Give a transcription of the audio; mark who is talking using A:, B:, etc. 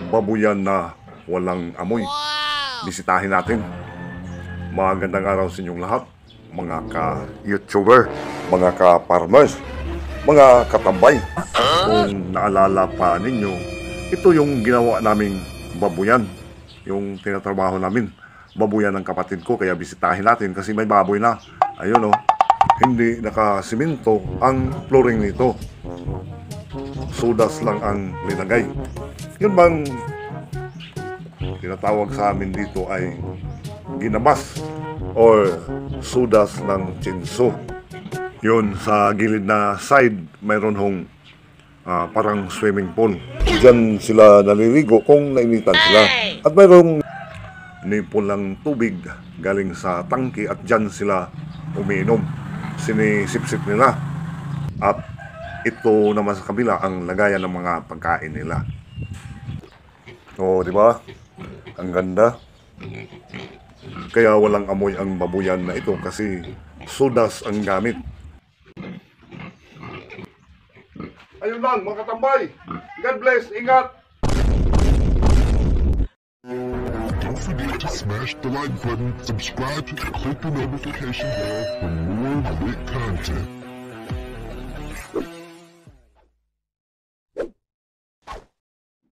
A: babuyan na walang amoy. Bisitahin natin. Magandang araw sa inyong lahat, mga ka-YouTuber, mga ka-farmers, mga katambay. Kung naalala pa ninyo, ito yung ginawa naming babuyan, yung tinatrabaho namin. Babuyan ng kapatid ko, kaya bisitahin natin kasi may baboy na. Ayun o, hindi nakasiminto ang flooring nito. Sudas lang ang linagay. Yun bang tinatawag sa amin dito ay ginabas or sudas ng chinso. Yun, sa gilid na side, mayroon hong parang swimming pool. Diyan sila naliligo kung nainitan sila. At mayroong nipon ng tubig galing sa tangke at dyan sila umiinom. Sinisip-sip nila. At ito naman sa kabila ang lagayan ng mga pagkain nila. O, di ba? Ang ganda. Kaya walang amoy ang babuyan na ito kasi sudas ang gamit. Ayun lang, mga katambay. God bless, ingat!
B: Don't forget to smash the like button, subscribe, and click the notification bell for more great content.